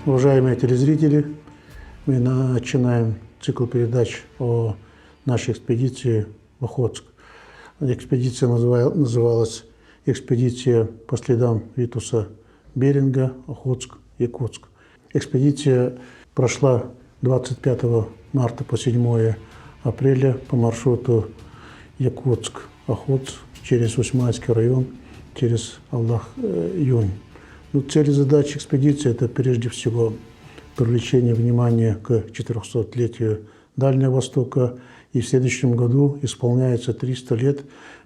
Уважаемые телезрители, мы начинаем цикл передач о нашей экспедиции в Охотск. Экспедиция называлась «Экспедиция по следам Витуса Беринга, Охотск, Якутск». Экспедиция прошла 25 марта по 7 апреля по маршруту Якутск-Охотск через Усманский район, через Аллах-Юнь. Цель и задача экспедиции – это прежде всего привлечение внимания к 400-летию Дальнего Востока, и в следующем году исполняется 300 лет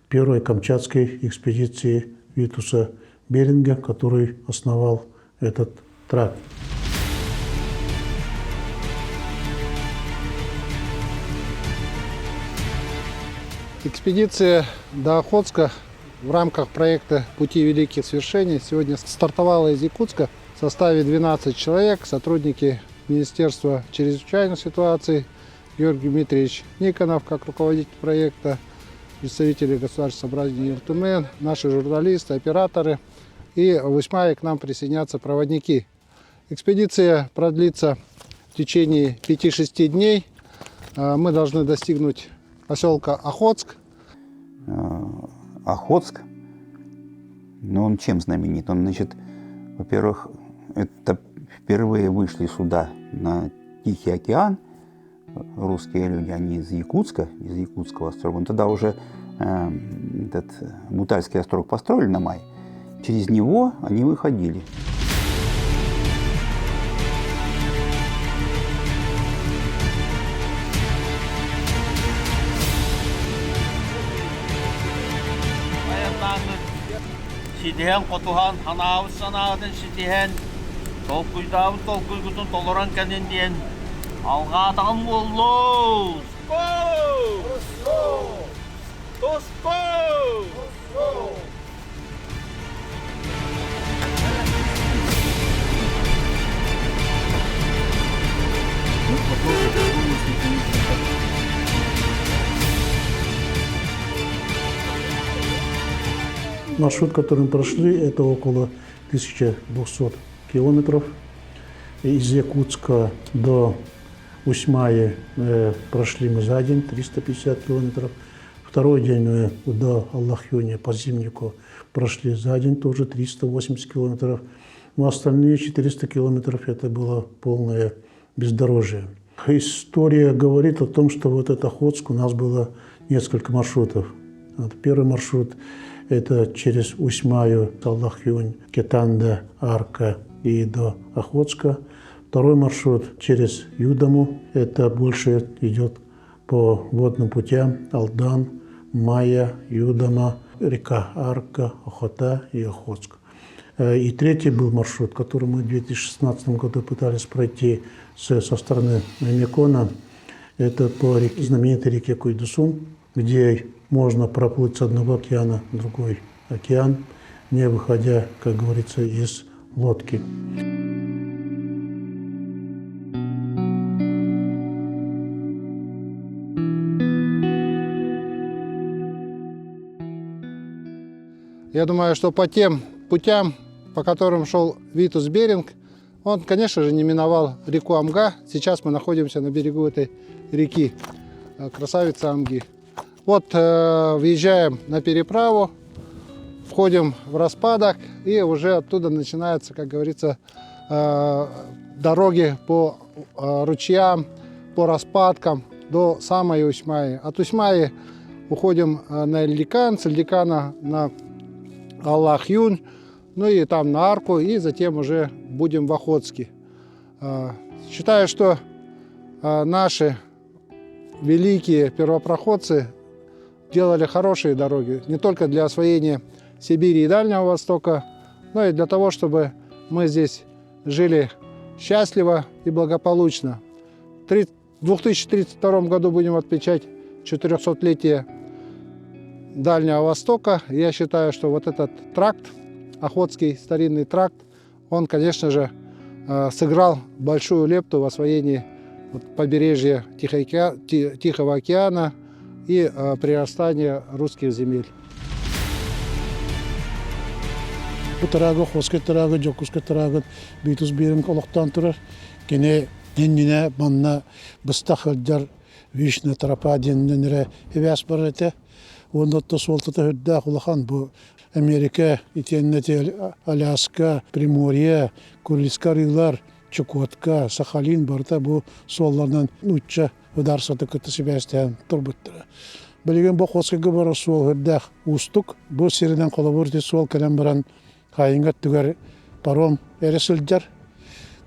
первой Камчатской экспедиции Витуса Беринга, который основал этот тракт. Экспедиция до Охотска в рамках проекта «Пути великих свершений» сегодня стартовала из Якутска в составе 12 человек, сотрудники Министерства чрезвычайных ситуаций, Георгий Дмитриевич Никонов как руководитель проекта, представители Государственного собрания Юртумен, наши журналисты, операторы, и в Усмае к нам присоединятся проводники. Экспедиция продлится в течение 5-6 дней. Мы должны достигнуть поселка Охотск. Охотск, но он чем знаменит? Он, значит, во-первых, это впервые вышли сюда на Тихий океан русские люди, они из Якутска, из Якутского острова. Но тогда уже этот Мутальский остров построили на май. Через него они выходили. Сидиhen котухан ханаавыз санаадын сидиhen толкуйдаавыз толкуйгутун толоран кәнен диен алғатан болу. Тоско! Маршрут, который мы прошли, это около 1200 километров. Из Якутска до Усмаи прошли мы за день 350 километров. Второй день мы до Аллах-Юня по Зимнику прошли за день тоже 380 километров. Но остальные 400 километров это было полное бездорожье. История говорит о том, что вот это Охотск у нас было несколько маршрутов. Первый маршрут – это через Усмаю, Аллах-Юнь, Кетанда, Арка и до Охотска. Второй маршрут через Юдаму. Это больше идет по водным путям Алдан, Майя, Юдама, река Арка, Охота и Охотск. И третий был маршрут, который мы в 2016 году пытались пройти со стороны Мекона. Это по знаменитой реке Куйдусун, где можно проплыть с одного океана в другой океан, не выходя, как говорится, из лодки. Я думаю, что по тем путям, по которым шел Витус Беринг, он, конечно же, не миновал реку Амга. Сейчас мы находимся на берегу этой реки, красавица Амги. Вот въезжаем на переправу, входим в распадок, и уже оттуда начинаются, как говорится, дороги по ручьям, по распадкам до самой Усмаи. От Усмаи уходим на Эльдикан, с Эльдикана на Аллах-Юнь, ну и там на Арку, и затем уже будем в Охотске. Считаю, что наши великие первопроходцы делали хорошие дороги не только для освоения Сибири и Дальнего Востока, но и для того, чтобы мы здесь жили счастливо и благополучно. В 2032 году будем отмечать 400-летие Дальнего Востока. Я считаю, что вот этот тракт, Охотский старинный тракт, он, конечно же, сыграл большую лепту в освоении побережья Тихого океана и прирастания русских земель. Bu tarafı hoske tarafı, jokuske tarafı, bitus birin koluktan turur. Gene dennine, banna, bıstakılcar, vişne, tarapa dennine heves barete. Onda da soltata hüdda kulakan bu Amerika, İtenneti, Alaska, Primorye, Kuriliska rıglar, Çukotka, Sakhalin barta bu sollardan uçça ödarsatı kıtı sibestten turbuttur. Bilgen bu hoskaga bara sol hüdda ustuk. Bu siriden kolaborti sol kalem baran hayıngat tüger parom eresiljar.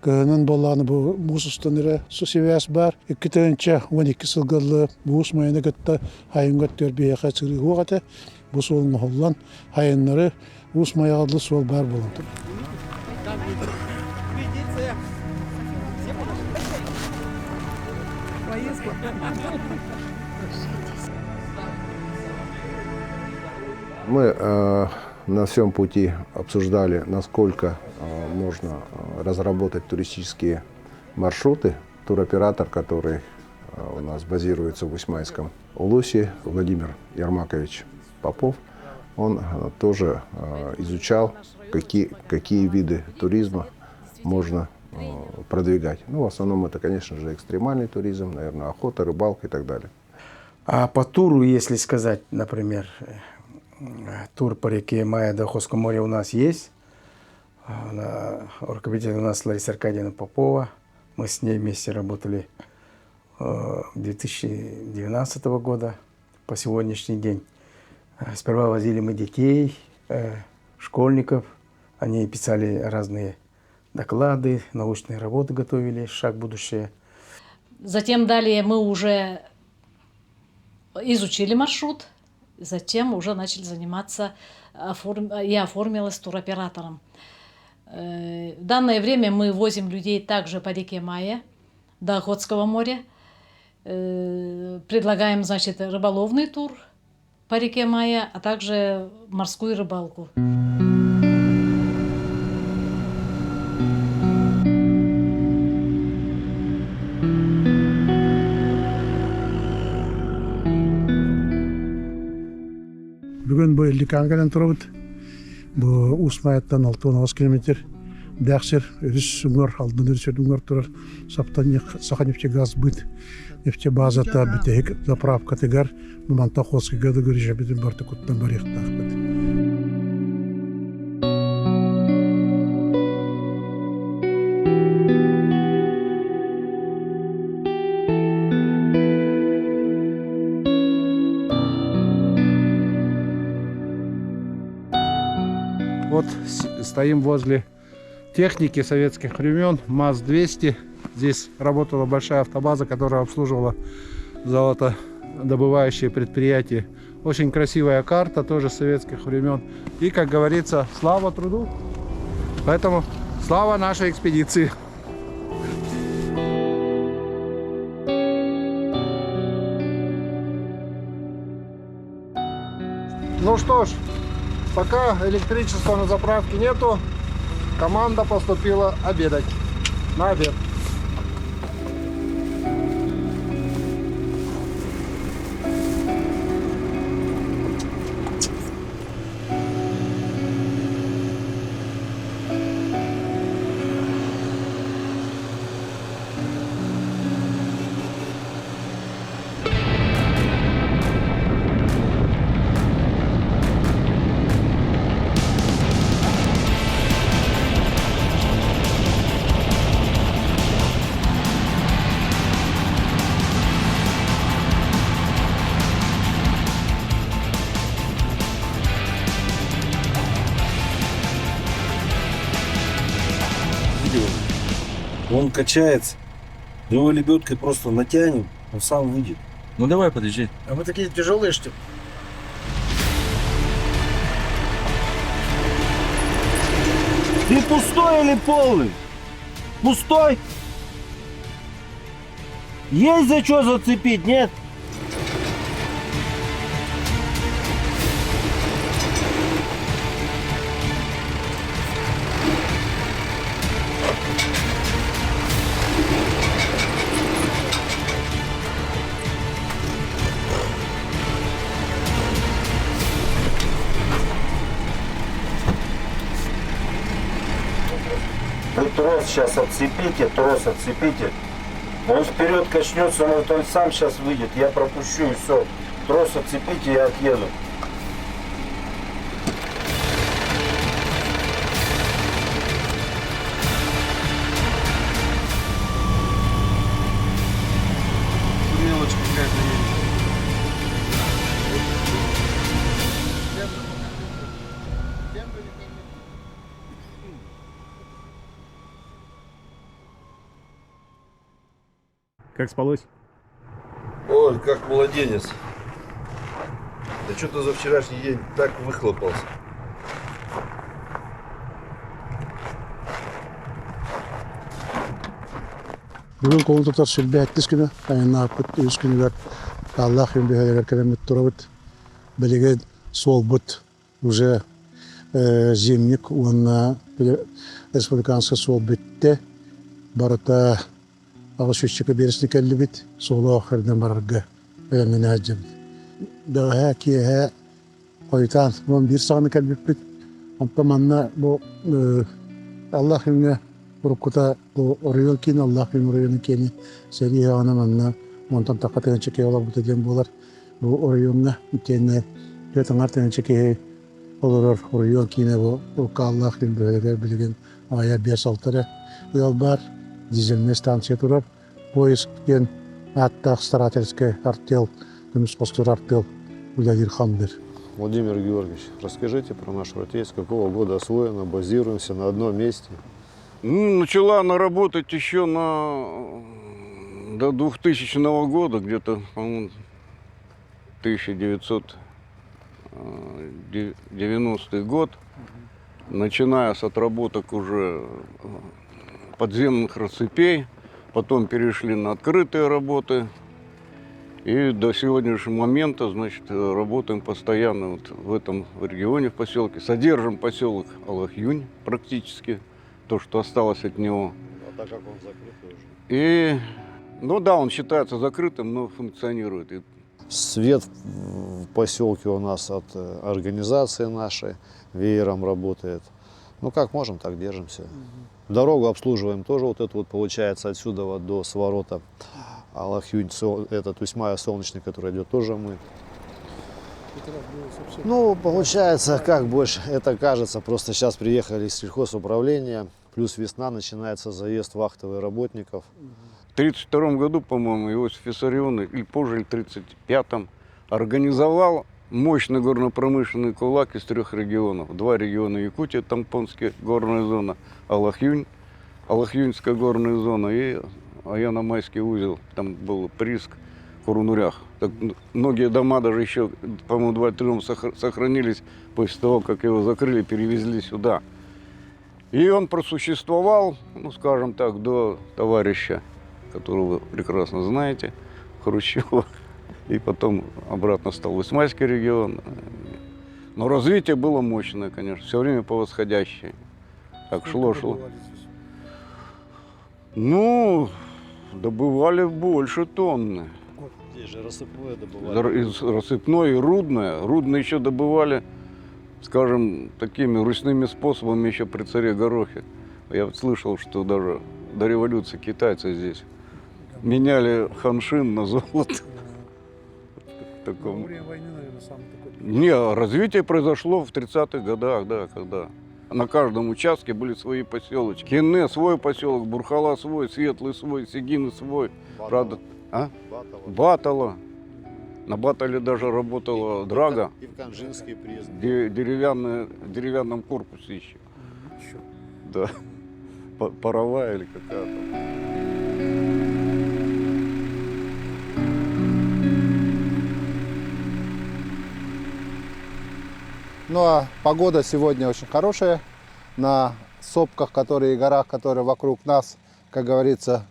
Kıhının bolağını bu musustanıra su sibes bar. İki tönçe 12 sılgalı bu usmayana gıtta hayıngat törbiye kaçırı huğata. Bu solun hollan hayınları usmaya adlı sol bar bulundur. Мы на всем пути обсуждали, насколько можно разработать туристические маршруты. Туроператор, который у нас базируется в Усьмайском Улусе, Владимир Ермакович Попов, он тоже изучал, какие виды туризма можно продвигать. Ну, в основном это, конечно же, экстремальный туризм, наверное, охота, рыбалка и так далее. А по туру, если сказать, например, тур по реке Майя до Охотского моря у нас есть. Руководитель у нас Лариса Аркадьевна Попова. Мы с ней вместе работали 2012 года по сегодняшний день. Сперва возили мы детей, школьников. Они писали разные доклады, научные работы готовили, шаг в будущее. Затем далее мы уже изучили маршрут, затем уже начали заниматься, я оформилась туроператором. В данное время мы возим людей также по реке Майя до Охотского моря. Предлагаем, значит, рыболовный тур по реке Майя, а также морскую рыбалку. Бүгін бұл Ликангадан тұрыбыд. Бұл Усмайаттан 6-10 километр. Дәқсер, үріс үңір, алдын үріс үңір тұрар. Саптан сақа нефтегаз бұд. Нефтебазата бітек заправка тегар. Мұманта Охотский гады көріже бітін барты күттен бар еқтақ бұд. Вот стоим возле техники советских времен МАЗ-200. Здесь работала большая автобаза, которая обслуживала золотодобывающие предприятия. Очень красивая карта, тоже советских времен. И, как говорится, слава труду. Поэтому слава нашей экспедиции. Ну что ж, пока электричества на заправке нету, команда поступила обедать. На обед. Он качается, его лебедкой просто натянем, он сам выйдет. Ну давай, подожди. А мы такие тяжелые, что ли? Ты пустой или полный? Пустой? Есть за что зацепить, нет? трос сейчас отцепите. Он вперед качнется, может он сам сейчас выйдет, я пропущу и все. Трос отцепите, я отъеду. Мелочь какая-то есть. Как спалось? Ой, как младенец. Да что-то за вчерашний день так выхлопался. Бүгін қолын тұтар сүлбе әттіс күні, айына апыт өз күні бар. Аллах ембе әлігер кәлемет тұрабыт. Білеген сол бұт уже земник, онна республиканский сол бітті. Барыта ағышөшчікі берісіне кәлі біт, солы ақырдан барырға әлемені әджім. Дәға кие қойтан, бұн бір сағыны кәлі біт. Ампаманна бұл Аллах емге Урукута район кин Аллах бин район кини сери ана манна монтан такатен чеке ола бутеден болар бу районна кенне ятан артен чеке олар район кине бу Аллах бин билген ая 5-6 ел бар дизельный станция турар поиск кен аттак старательский артел Тумскостур артел Владимир Хамдер. Владимир Георгиевич, расскажите про нашу артель, с какого года освоена, базируемся на одном месте. Ну, начала она работать еще до 2000 года, где-то, по-моему, 1990 год, начиная с отработок уже подземных расцепей, потом перешли на открытые работы, и до сегодняшнего момента, значит, работаем постоянно вот в этом регионе, в поселке, содержим поселок Аллах-Юнь практически, то, что осталось от него. А так как он закрытый уже? И, ну да, он считается закрытым, но функционирует. Свет в поселке у нас от организации нашей веером работает. Ну как можем, так держимся. Дорогу обслуживаем тоже, вот это вот получается отсюда вот до сворота Аллах-Юнь, этот Усьмая Солнечный, который идет, тоже мы. Ну, получается, как больше, это кажется, просто сейчас приехали из сельхозуправления, плюс весна, начинается заезд вахтовых работников. В 1932 году, по-моему, Иосиф Виссарионович, или позже, или в 1935-м, организовал мощный горно-промышленный кулак из 3 регионов. 2 региона Якутия, Тампонская горная зона, Аллах-Юнь, Аллах-Юньская горная зона и Аяно-Майский узел, там был прииск в Курунурях. Так, многие дома даже еще, по-моему, 2-3 сохранились после того, как его закрыли, перевезли сюда. И он просуществовал, ну, скажем так, до товарища, которого вы прекрасно знаете, Хрущева. И потом обратно стал Усьмайский регион. Но развитие было мощное, конечно, все время по восходящей. Так шло. Ну, добывали больше тонны. Здесь же рассыпное добывали. Рассыпное и рудное. Рудное еще добывали, скажем, такими ручными способами еще при царе Горохе. Я слышал, что даже до революции китайцы здесь меняли ханшин на золото. Во время войны, наверное, самый такой... Не, развитие произошло в 30-х годах, да, когда на каждом участке были свои поселочки. Кенне свой поселок, Бурхала свой, Светлый свой, Сигины свой. Батала. Правда, а? Батала. На Батале даже работала Драга. И в Канжинский приезд. Деревянном корпусе еще. Да. Паровая или какая-то. Ну а погода сегодня очень хорошая. На сопках, которые, горах, которые вокруг нас, как говорится,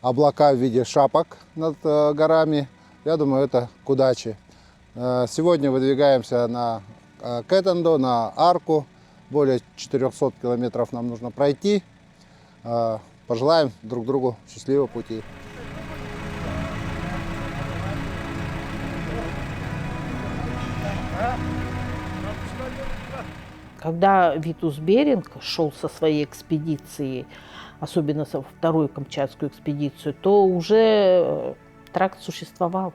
облака в виде шапок над горами. Я думаю, это к удаче. Сегодня выдвигаемся на Кэтендо, на Арку. Более 400 километров нам нужно пройти. Пожелаем друг другу счастливого пути. Когда Витус Беринг шел со своей экспедицией, особенно со вторую Камчатскую экспедицию, то уже тракт существовал.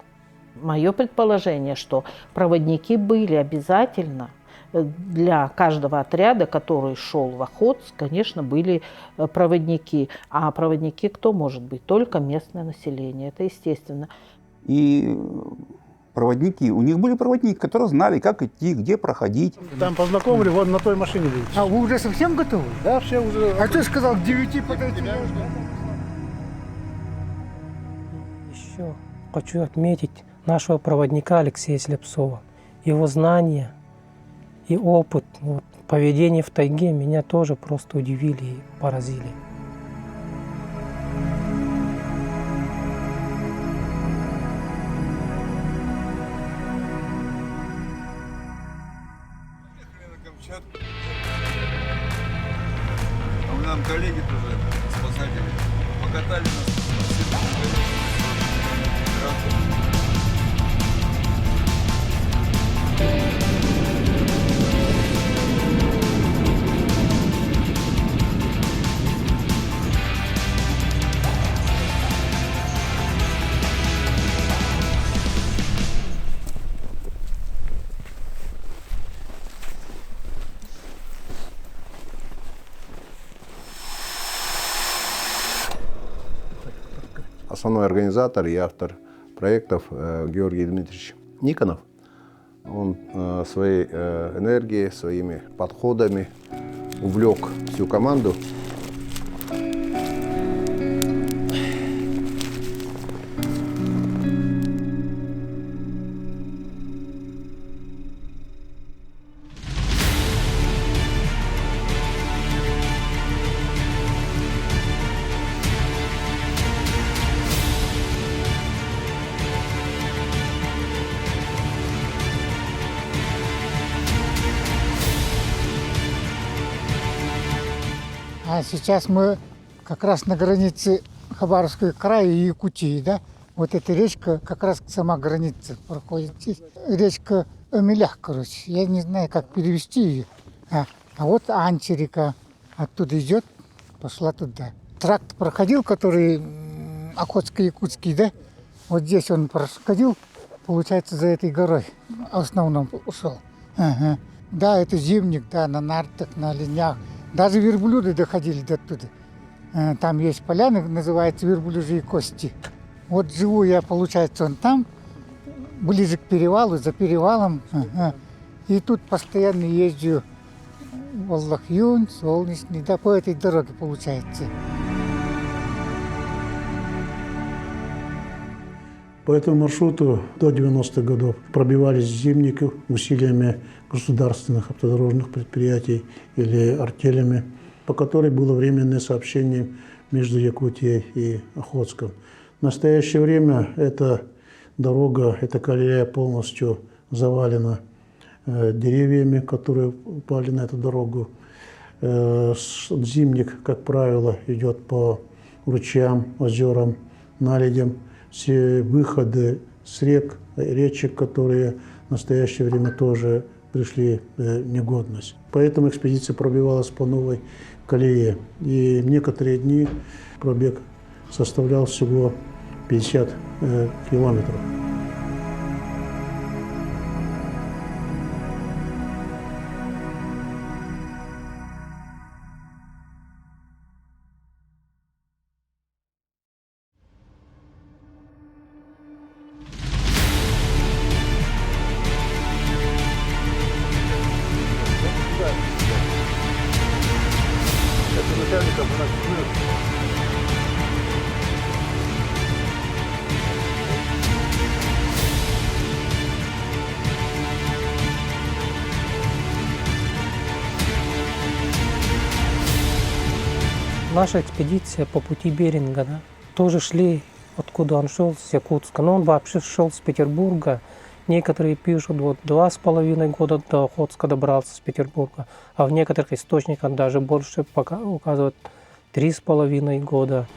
Мое предположение, что проводники были обязательно. Для каждого отряда, который шел в Охотск, конечно, были проводники. А проводники кто может быть? Только местное население, это естественно. И проводники, у них были проводники, которые знали, как идти, где проходить. Там познакомили, вот на той машине видите. А вы уже совсем готовы? Да, все уже. А ты сказал, к 9 подойти. Еще хочу отметить нашего проводника Алексея Слепцова. Его знания и опыт, поведение в тайге меня тоже просто удивили и поразили. А у нас коллеги тоже спасатели покатали нас. Основной организатор и автор проектов Георгий Дмитриевич Никонов. Он своей энергией, своими подходами увлек всю команду. А сейчас мы как раз на границе Хабаровского края и Якутии, да? Вот эта речка, как раз сама граница проходит здесь. Речка Эмилях, короче. Я не знаю, как перевести ее. А вот Анчи река оттуда идет, пошла туда. Тракт проходил, который Охотско-Якутский, да? Вот здесь он проходил, получается, за этой горой в основном ушел. Ага. Да, это зимник, да, на нартах, на оленях. Даже верблюды доходили до оттуда. Там есть поляна, называется Верблюжьи кости. Вот живу я, получается, он там, ближе к перевалу, за перевалом. И тут постоянно езжу в Аллах-Юн, Солнечный, да, по этой дороге, получается. По этому маршруту до 90-х годов пробивались зимники усилиями государственных автодорожных предприятий или артелями, по которой было временное сообщение между Якутией и Охотском. В настоящее время эта дорога, эта колея полностью завалена деревьями, которые упали на эту дорогу. Зимник, как правило, идет по ручьям, озерам, наледям. Все выходы с рек, речек, которые в настоящее время тоже пришли в негодность. Поэтому экспедиция пробивалась по новой колее. И в некоторые дни пробег составлял всего 50 километров. Наша экспедиция по пути Беринга, да, тоже шли, откуда он шел, с Якутска. Но он вообще шел с Петербурга. Некоторые пишут, вот 2,5 года до Охотска добрался с Петербурга, а в некоторых источниках даже больше указывают 3,5 года.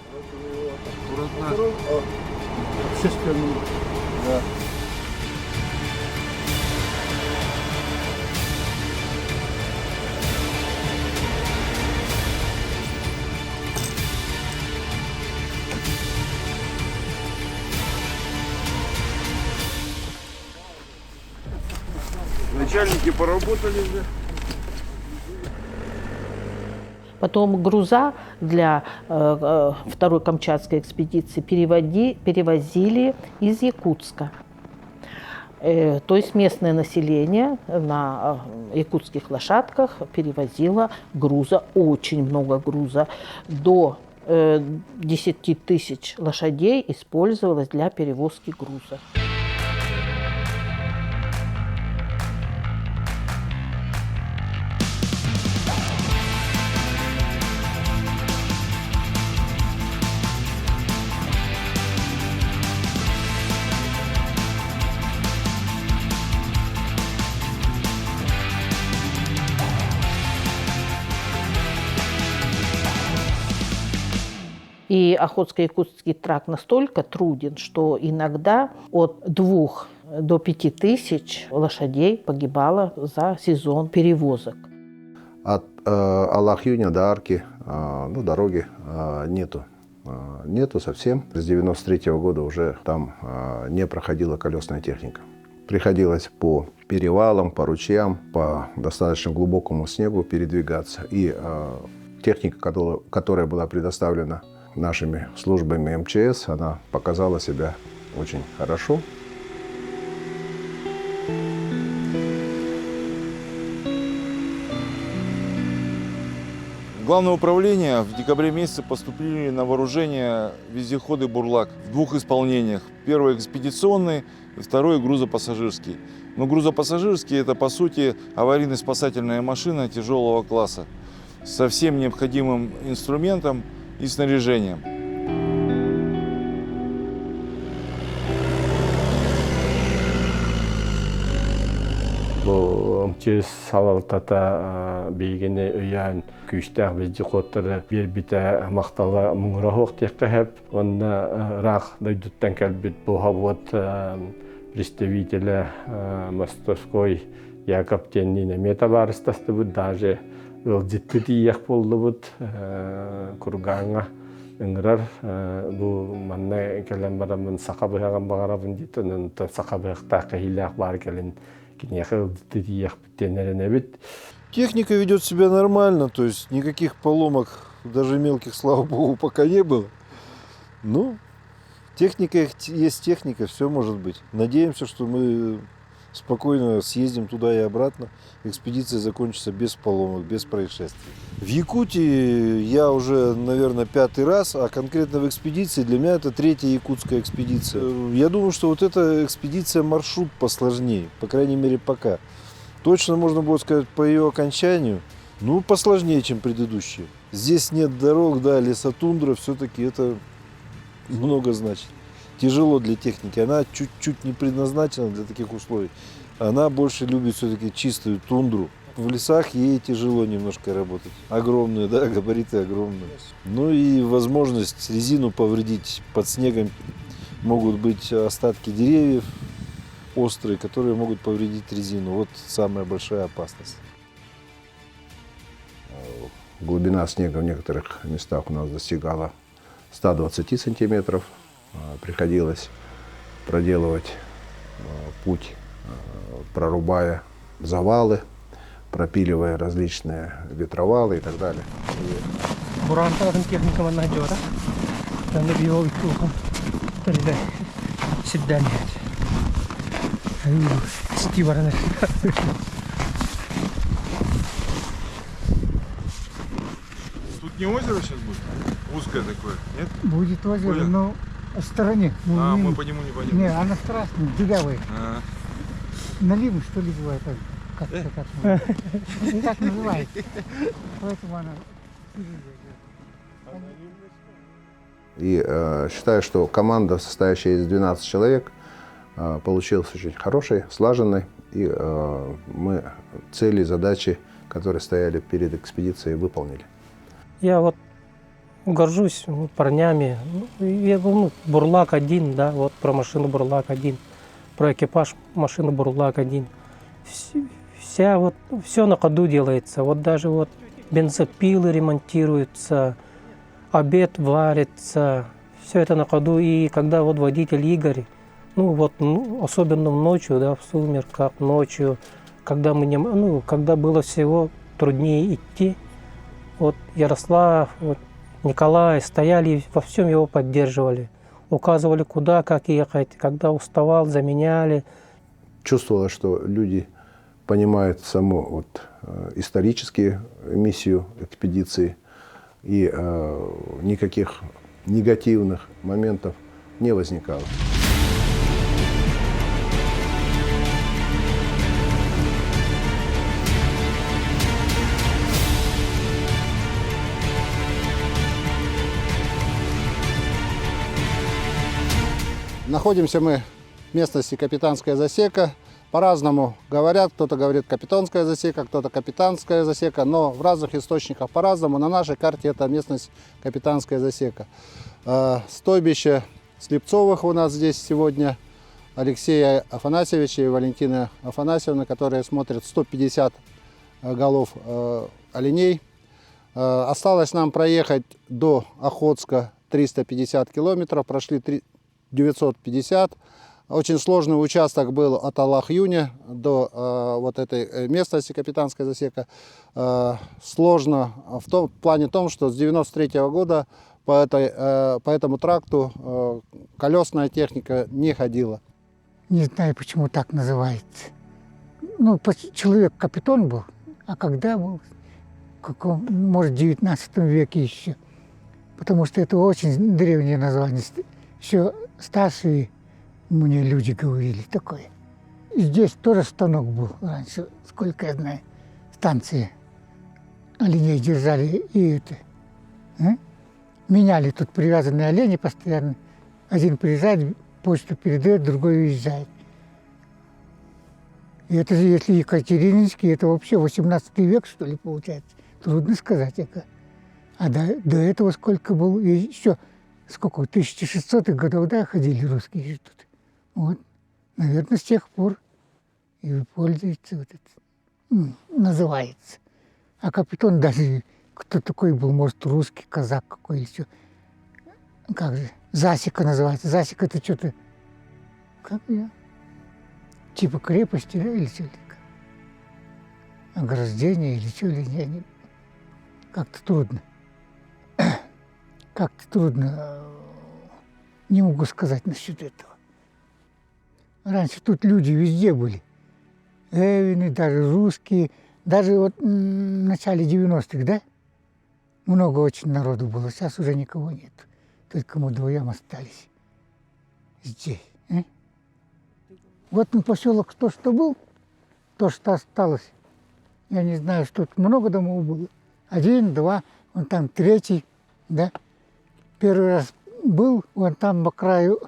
Начальники поработали уже. Потом груза для второй Камчатской экспедиции перевозили из Якутска. То есть местное население на якутских лошадках перевозило груза, очень много груза. До 10 тысяч лошадей использовалось для перевозки груза. И Охотско-Якутский тракт настолько труден, что иногда от 2 до 5 тысяч лошадей погибало за сезон перевозок. От Аллах-Юня до Арки дороги нету. Нету совсем. С 93 года уже там не проходила колесная техника. Приходилось по перевалам, по ручьям, по достаточно глубокому снегу передвигаться. И техника, которая была предоставлена нашими службами МЧС, она показала себя очень хорошо. Главное управление в декабре месяце поступили на вооружение вездеходы «Бурлак» в 2 исполнениях. Первый экспедиционный и второй грузопассажирский. Но грузопассажирский – это, по сути, аварийно-спасательная машина тяжелого класса со всем необходимым инструментом и снаряжением. Бұл МЧС салалтата бейгені өйян күйістәқ вездеходтары бербіті мақталы мұңырағық теккәхәп. Онда рақ дайдуттан кәлбіт бұға вот представителі Мостовской Яков Теннина метабарыстасты бұд, даже ылжетті дейек болды бұд күрғаңа үңірар. Бұл манна кәлен барамын сақабығаған бағарабын дейтін, сақабығықта қағилақ бар кәлен. Техника ведет себя нормально, то есть никаких поломок, даже мелких, слава богу, пока не было. Ну, техника есть техника, все может быть. Надеемся, что мы спокойно съездим туда и обратно. Экспедиция закончится без поломок, без происшествий. В Якутии я уже, наверное, 5-й раз, а конкретно в экспедиции для меня это 3-я якутская экспедиция. Я думаю, что вот эта экспедиция маршрут посложнее, по крайней мере пока. Точно можно будет сказать по ее окончанию, ну посложнее, чем предыдущие. Здесь нет дорог, да, лесотундра, все-таки это много значит. Тяжело для техники, она чуть-чуть не предназначена для таких условий. Она больше любит все-таки чистую тундру. В лесах ей тяжело немножко работать. Огромные, да, габариты огромные. Ну и возможность резину повредить под снегом. Могут быть остатки деревьев острые, которые могут повредить резину. Вот самая большая опасность. Глубина снега в некоторых местах у нас достигала 120 сантиметров. Приходилось проделывать путь, прорубая завалы, пропиливая различные ветровалы и так далее. Бурантарын техникама надежа. Там набивал тухом. Передай. Свидание. Стивараны. Тут не озеро сейчас будет? Узкое такое, нет? Будет озеро, но в стороне. Ну, мы по нему не пойдем. Не, она страшная, дырявая. Наливы, что ли, бывает? Как так называется. Поэтому она... И считаю, что команда, состоящая из 12 человек, получилась очень хорошей, слаженной. И мы цели и задачи, которые стояли перед экспедицией, выполнили. Я вот горжусь парнями. Я был Бурлак-1, да, вот про машину Бурлак-1, про экипаж машины Бурлак-1. Все на ходу делается. Вот даже вот бензопилы ремонтируются, обед варится, все это на ходу. И когда вот водитель Игорь, особенно ночью, да, в сумерках, ночью, когда когда было всего труднее идти, вот Ярослав, вот Николай стояли и во всем его поддерживали. Указывали, куда, как ехать, когда уставал, заменяли. Чувствовалось, что люди понимают саму историческую миссию экспедиции, и никаких негативных моментов не возникало. Находимся мы в местности Капитанская засека. По-разному говорят, кто-то говорит Капитанская засека, кто-то Капитанская засека, но в разных источниках по-разному. На нашей карте это местность Капитанская засека. Стойбище Слепцовых у нас здесь сегодня, Алексея Афанасьевича и Валентины Афанасьевны, которые смотрят 150 голов оленей. Осталось нам проехать до Охотска 350 километров, прошли 950. Очень сложный участок был от Аллах-Юня до вот этой местности Капитанская засека. Сложно в том плане, что с 93 года по этому тракту колесная техника не ходила. Не знаю, почему так называется. Ну, человек капитан был, а когда был? Может, в 19 веке еще. Потому что это очень древнее название. Еще старшие мне люди говорили такое. И здесь тоже станок был раньше, сколько я знаю, станции. Оленей держали и это. Меняли тут привязанные олени постоянно. Один приезжает, почту передает, другой уезжает. И это же, если Екатерининский, это вообще 18 век, что ли, получается. Трудно сказать. А до этого сколько было? И еще сколько, 1600-х годов, да, ходили русские тут. Вот, наверное, с тех пор и пользуется вот это, называется. А капитан даже, кто такой был, может, русский, казак какой или что. Как же, засека называется. Засека это что-то, как я, типа крепости, да, или что-то. Ограждение или что, или не, как-то трудно. Как-то трудно, не могу сказать насчет этого. Раньше тут люди везде были. Эвины, даже русские. Даже вот в начале 90-х, да? Много очень народу было. Сейчас уже никого нет. Только мы вдвоем остались здесь. Вот поселок то, что был, то, что осталось. Я не знаю, что тут много домов было. 1, 2, вон там 3, да? Первый раз был, вон там по краю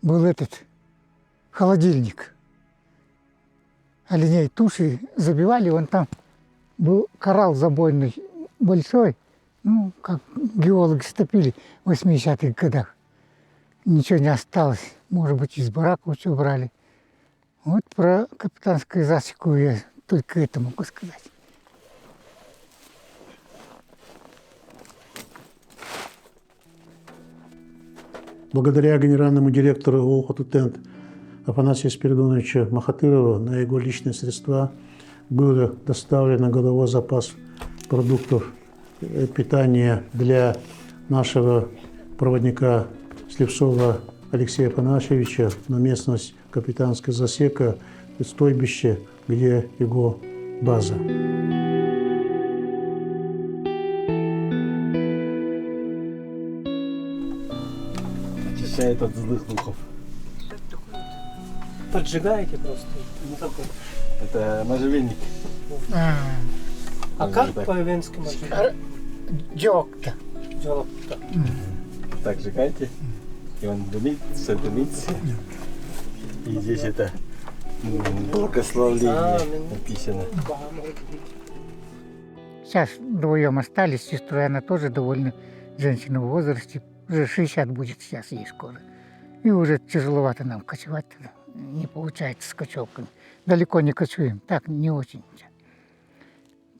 был этот холодильник. Оленей туши забивали, вон там был коралл забойный большой, ну, как геологи стопили в 80-х годах. Ничего не осталось, может быть, из бараков все брали. Вот про Капитанскую засеку я только это могу сказать. Благодаря генеральному директору ООХ-ТУТЭНТ Афанасия Спиридоновича Махатырова на его личные средства был доставлен годовой запас продуктов питания для нашего проводника Слепцова Алексея Афанасьевича на местность Капитанская засека, стойбище, где его база. Очищает от злых духов. Поджигаете просто? Это можжевельник. А как по-венски можжевельник? Джокта. Джокта. Так сжигаете, и он дымится. И здесь это благословление написано. Сейчас вдвоем остались, с сестрой, она тоже довольно женщина в возрасте, уже 60 будет сейчас ей скоро. И уже тяжеловато нам кочевать, не получается с кочевками. Далеко не кочуем, так не очень.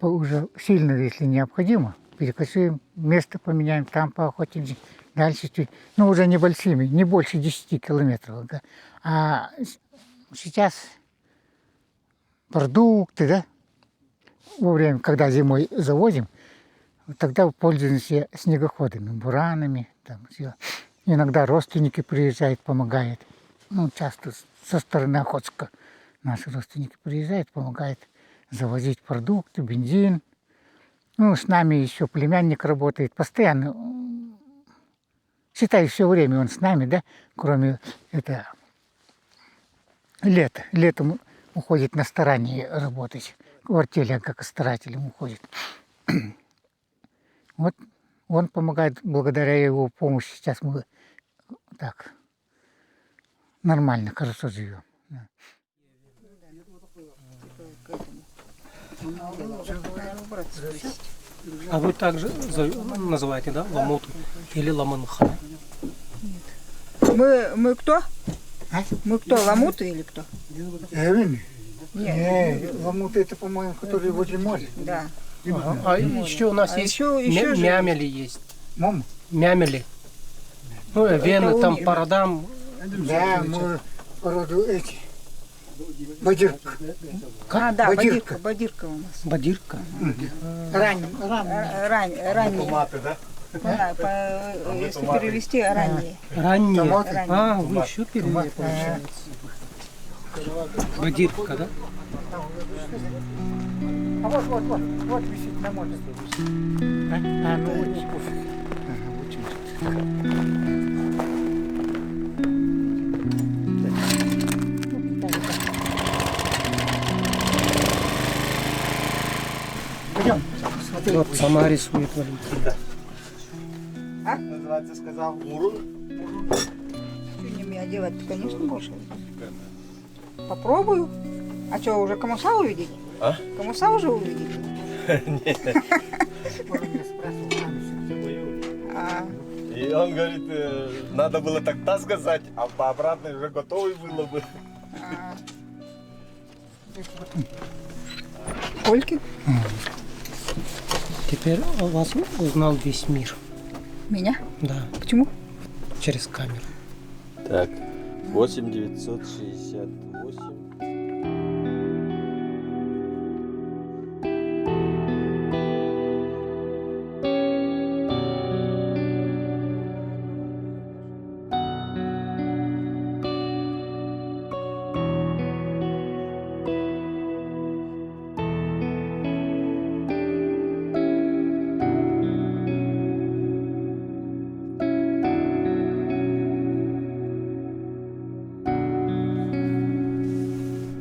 Уже сильно, если необходимо, перекочуем, место поменяем, там поохотимся, дальше чуть, ну уже небольшими, не больше 10 километров. Да. А сейчас продукты, да? Во время, когда зимой завозим, тогда пользуемся снегоходами, буранами. Там, всё. Иногда родственники приезжают, помогают. Ну, часто со стороны Охотска наши родственники приезжают, помогают завозить продукты, бензин. Ну, с нами еще племянник работает постоянно. Считай, все время он с нами, да, кроме лета. Летом уходит на старание работать. В артели как старателем уходит. Вот он помогает, благодаря его помощи сейчас мы так нормально, хорошо живем. А вы также называете, да, ламуту или ламанха? Мы кто? А? Мы кто, ламуты или кто? Нет, ламуты это, по-моему, которые возле моря. Да. Ага. А еще у нас есть мямели есть. Мам? Мямели. Ну, вены, там парадам. Да, мы породу эти. Бадирка. А, да, бадирка у нас. Бадирка. Ранние. Томаты, да? Если перевести, ранние. Ранние. А, вы еще перевели, получается. Бадирка, да? А вот висит на море. А, ну вот не кушай. Пойдем. Вот сама рисует Валентина. А? Называется, сказал, мурун. Что не умею делать, конечно, больше. Попробую. А что, уже комуса увидели? А? Комуса уже увидели? И он говорит, надо было тогда сказать, а по обратной уже готовый было бы. Сколько? Теперь вас узнал весь мир. Меня? Да. Почему? Через камеру. Так, 8968.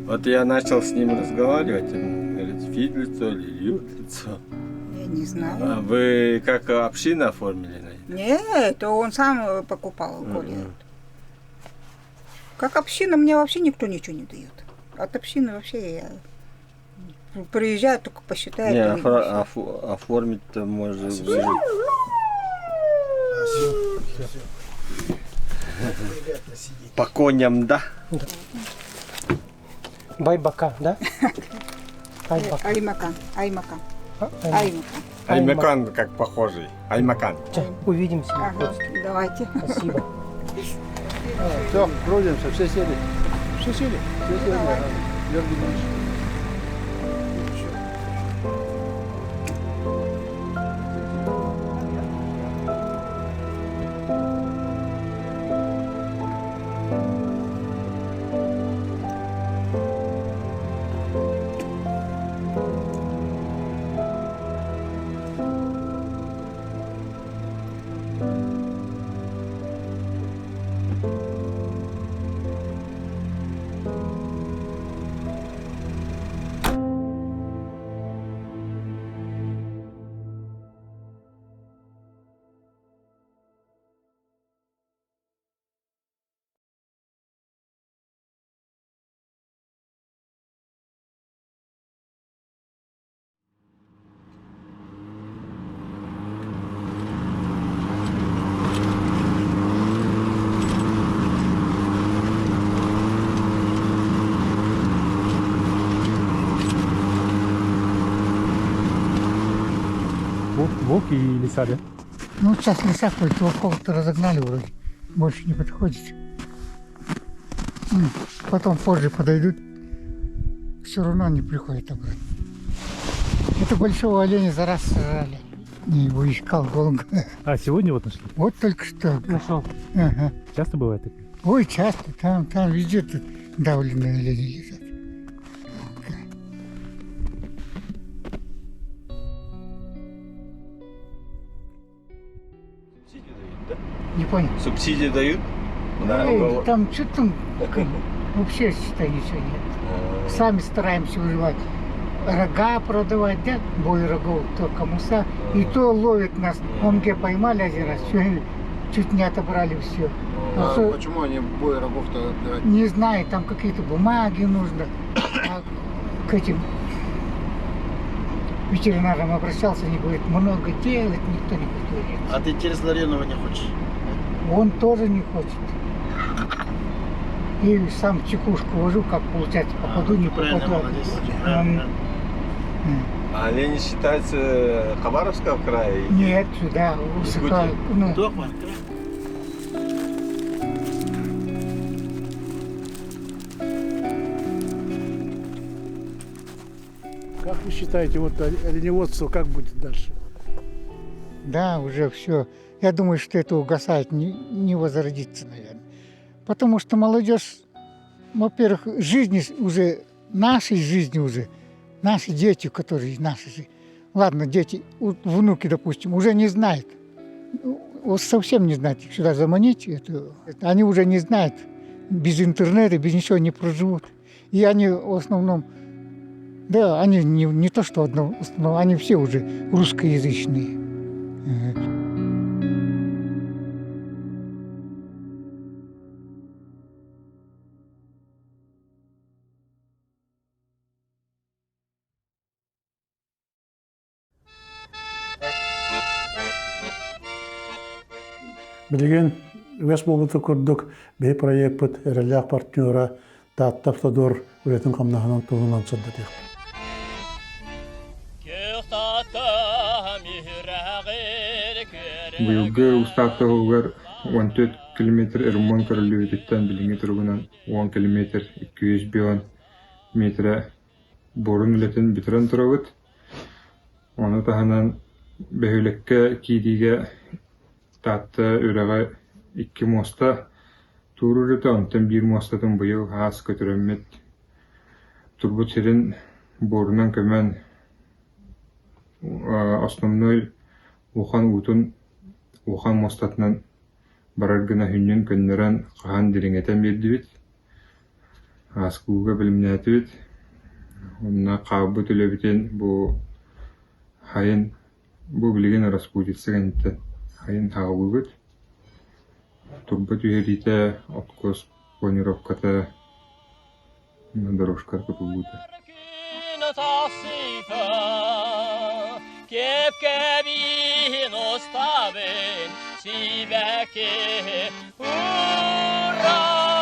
Вот я начал с ним разговаривать, он говорит, фит лицо или ют лицо. Я не знаю. А вы как община оформили? Нет, это он сам покупал Коля. Как община мне вообще никто ничего не дает. От общины вообще я приезжаю, только посчитаю. Не, оформить-то можно. По коням, да? Да. Байбака, да? Аймакан. Аймакан как похожий. Аймакан. Увидимся. Ага, давайте. Спасибо. Все, трудимся, все сели. Все сели? Все сели. Георгий Иванович. Волки и лиса, да? Ну, сейчас леса хоть волков-то разогнали вроде. Больше не подходит. Потом позже подойдут. все равно они приходят обратно. Это большого оленя за раз сажали. Я его искал долго. А сегодня вот нашли? Вот только что. Нашел. Ага. Часто бывает такое? Ой, часто. Там везде тут давленные олени лежат. Не понял. Субсидии дают? Эй, там что там вообще, считай, ничего нет. Сами стараемся выживать. Рога продавать, да? Бой рогов, то комуса. И то ловят нас. Он где поймали один раз, все, чуть не отобрали все. Почему они бой рогов-то отбирают? Не знаю, там какие-то бумаги нужно. А к этим ветеринарам обращался, они говорят, много делать, никто не хочет. А ты через Ларионова не хочешь? Он тоже не хочет. И сам чекушку вожу, как получается, попаду, не попаду. А олени считаются Хабаровского края? Нет, сюда, высоко. Ну, Как вы считаете, вот оленеводство как будет дальше? да, уже все. Я думаю, что это угасает, не возродится, наверное. Потому что молодежь, во-первых, жизни уже, нашей жизни уже, наши дети, которые наши же, ладно, дети, внуки, допустим, уже не знают. Вот совсем не знают, их сюда заманить, они уже не знают, без интернета, без ничего не проживут. И они в основном, да, они не то что одно, в основном, они все уже русскоязычные. Билеген үес болбуту курдук бей проектпыт эрелях партнера тааттафтадор үретін камнаханан туунан саддатык. Быйылгы устаттагылар 14 километр ремонт көрүлүбүттен билинге тургунан 10 километр 200 бион метр борун үлетин битерен турабыт. Оны таханан бөһүлекке кидиге татты үрәгә 2 моста турурыты антын 1 мостатын быйыл хас көтөрөммет. Турбут серин борунан көмөн основной ухан утун ухан мостатынан барар гына хүннен көннөрөн кахан дириңетен бердибит. Аскууга билимнәтибит. Онна кабы төлөбүтен бу хайын бу билеген распутицагенте хайын хагыбыт. Турбут үйрите откос планировката на дорожках кутулута. Kepkeviin ostaven siveke, hurraa!